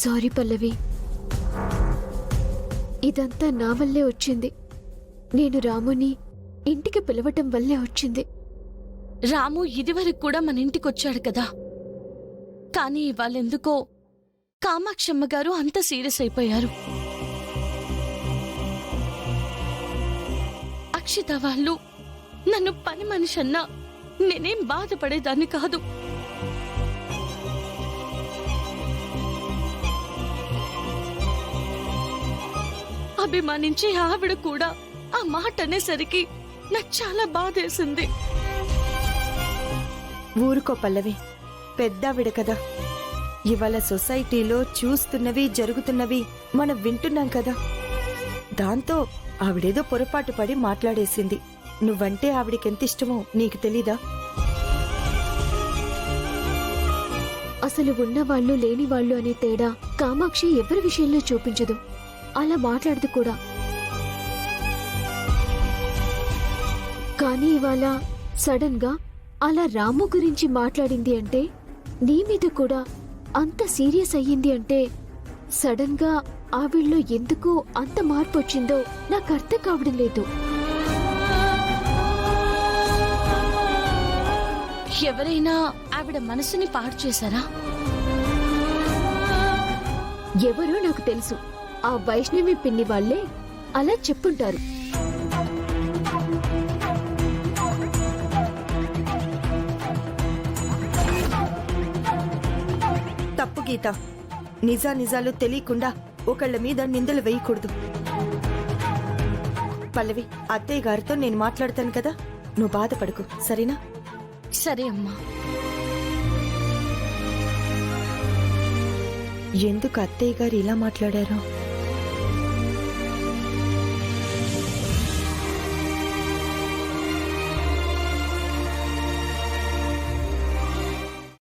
Sorry పల్లవి, ఇదంతా నా వల్లే వచ్చింది. నేను రాముని ఇంటికి పిలవటం వల్లే వచ్చింది. రాము ఇదివరకు కూడా మన ఇంటికొచ్చాడు కదా, కానీ వాళ్ళెందుకో కామాక్షమ్మ గారు అంత సీరియస్ అయిపోయారు. అక్షిత వాళ్ళు నన్ను పని మనిషి అన్నా నేనేం బాధపడేదాన్ని కాదు. అభిమానించే ఆవిడ కూడా ఆ మాట అనేసరికి నాకు చాలా బాధేసింది. ఊరుకో పల్లవి, పెద్దావిడ కదా. ఇవాళ సొసైటీలో చూస్తున్నవి జరుగుతున్నవి మనం వింటున్నాం కదా. దాంతో ఆవిడేదో పొరపాటు పడి మాట్లాడేసింది. నువ్వంటే ఆవిడకెంత ఇష్టమో నీకు తెలీదా? అసలు ఉన్నవాళ్లు లేనివాళ్లు అనే తేడా కామాక్షి ఎవరి విషయంలో చూపించదు. అలా మాట్లాడదు కూడా. కానీ ఇవాళ సడన్ గా అలా రాము గురించి మాట్లాడింది అంటే, నీ మీద కూడా అంత సీరియస్ అయ్యింది అంటే, సడన్ గా ఆవిడలో ఎందుకు అంత మార్పు వచ్చిందో నాకు అర్థం కావడం లేదు. ఎవరైనా ఆవిడ మనసుని పాడు చేశారా? ఎవరో నాకు తెలుసు. ఆ వైష్ణవి పిన్ని వాళ్లే అలా చెప్పుంటారు. తప్పు గీత, నిజాలు తెలియకుండా ఒకళ్ళ మీద నిందలు వేయకూడదు. పల్లవి, అత్తయ్య గారితో నేను మాట్లాడతాను కదా, నువ్వు బాధపడకు, సరేనా? సరే అమ్మా. ఎందుకు అత్తయ్య గారు ఇలా మాట్లాడారు?